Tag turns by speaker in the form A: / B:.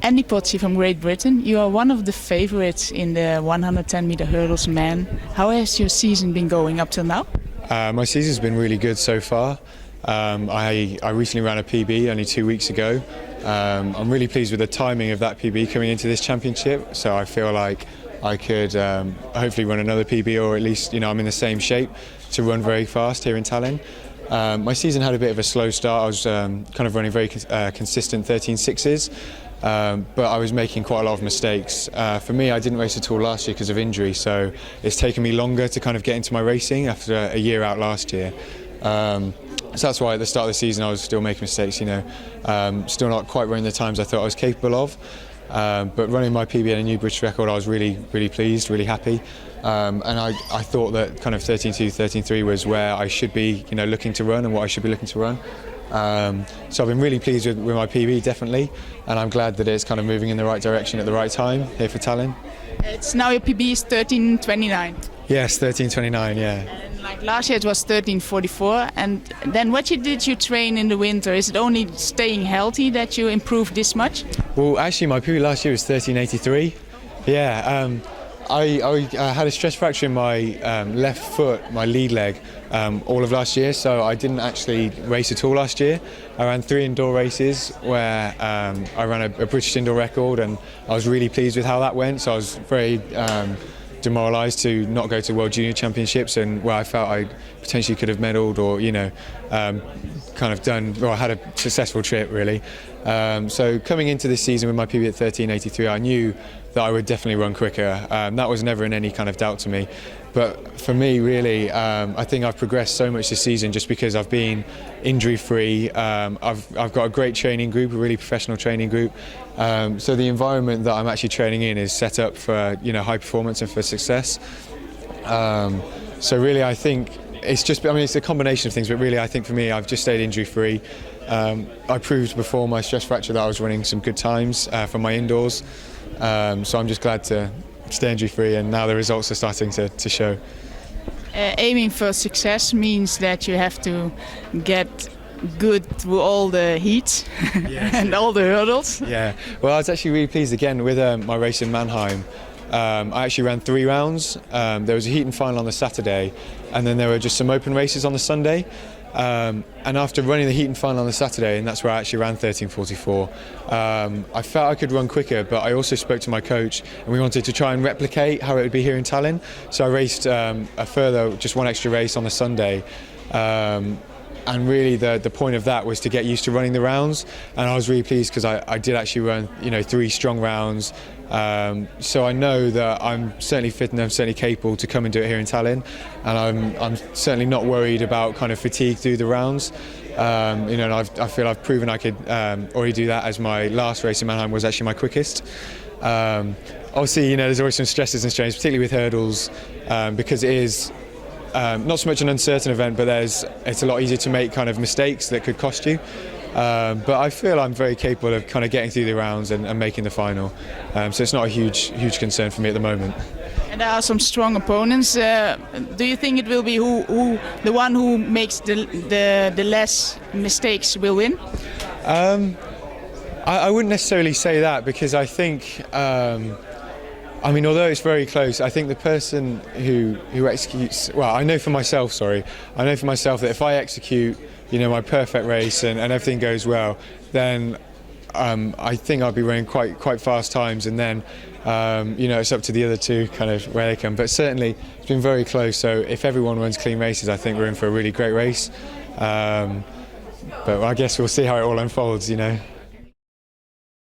A: Andy Pozzi from Great Britain. You are one of the favorites in the 110-meter hurdles men. How has your season been going up till now?
B: My season's been really good so far. I recently ran a PB only 2 weeks ago. I'm really pleased with the timing of that PB coming into this championship, so I feel like I could hopefully run another PB, or at least I'm in the same shape to run very fast here in Tallinn. My season had a bit of a slow start. I was kind of running very consistent 13.6s, but I was making quite a lot of mistakes. For me, I didn't race at all last year because of injury, so it's taken me longer to kind of get into my racing after a year out last year. So that's why at the start of the season I was still making mistakes, still not quite running the times I thought I was capable of. But running my PB and a new British record, I was really pleased, really happy. And I thought that kind of 13.2, 13.3 was where I should be, looking to run and what I should be looking to run. So I've been really pleased with my PB, definitely, and I'm glad that it's kind of moving in the right direction at the right time here for Tallinn.
A: It's now your PB is 13.29.
B: Yes, 13.29, yeah.
A: And like last year it was 13.44. And then what did you train in the winter? Is it only staying healthy that you improved this much?
B: Well, actually my PB last year was 13.83. Yeah, I had a stress fracture in my left foot, my lead leg, all of last year, so I didn't actually race at all last year. I ran 3 indoor races where I ran a British indoor record, and I was really pleased with how that went, so I was very demoralised to not go to World Junior Championships, and where I felt I potentially could have medalled or kind of done, well, I had a successful trip really. So coming into this season with my PB at 13.83, I knew that I would definitely run quicker. That was never in any kind of doubt to me. But for me, really, I think I've progressed so much this season just because I've been injury-free. I've got a great training group, a really professional training group. So the environment that I'm actually training in is set up for high performance and for success. So really, I think it's a combination of things. But really, I think for me, I've just stayed injury-free. I proved before my stress fracture that I was running some good times for my indoors. So I'm just glad to stay injury-free, and now the results are starting to show.
A: Aiming for success means that you have to get good through all the heats and all the hurdles.
B: Yeah, well, I was actually really pleased again with my race in Mannheim. I actually ran 3 rounds. There was a heat and final on the Saturday, and then there were just some open races on the Sunday. And after running the heat and final on the Saturday, and that's where I actually ran 13.44, I felt I could run quicker, but I also spoke to my coach and we wanted to try and replicate how it would be here in Tallinn. So I raced just one extra race on the Sunday. And really the point of that was to get used to running the rounds, and I was really pleased because I did actually run 3 strong rounds. So I know that I'm certainly fit and I'm certainly capable to come and do it here in Tallinn, and I'm certainly not worried about kind of fatigue through the rounds. And I feel I've proven I could already do that, as my last race in Mannheim was actually my quickest. Obviously, there's always some stresses and strains, particularly with hurdles, because it is not so much an uncertain event, but it's a lot easier to make kind of mistakes that could cost you. But I feel I'm very capable of kind of getting through the rounds and making the final. So it's not a huge concern for me at the moment.
A: And there are some strong opponents. Do you think it will be the one who makes the less mistakes will win?
B: I wouldn't necessarily say that, because I think although it's very close, I think the person who executes, well, I know for myself that if I execute, my perfect race and everything goes well, then I think I'll be running quite fast times, and then it's up to the other two kind of where they come. But certainly it's been very close. So if everyone runs clean races, I think we're in for a really great race. But I guess we'll see how it all unfolds.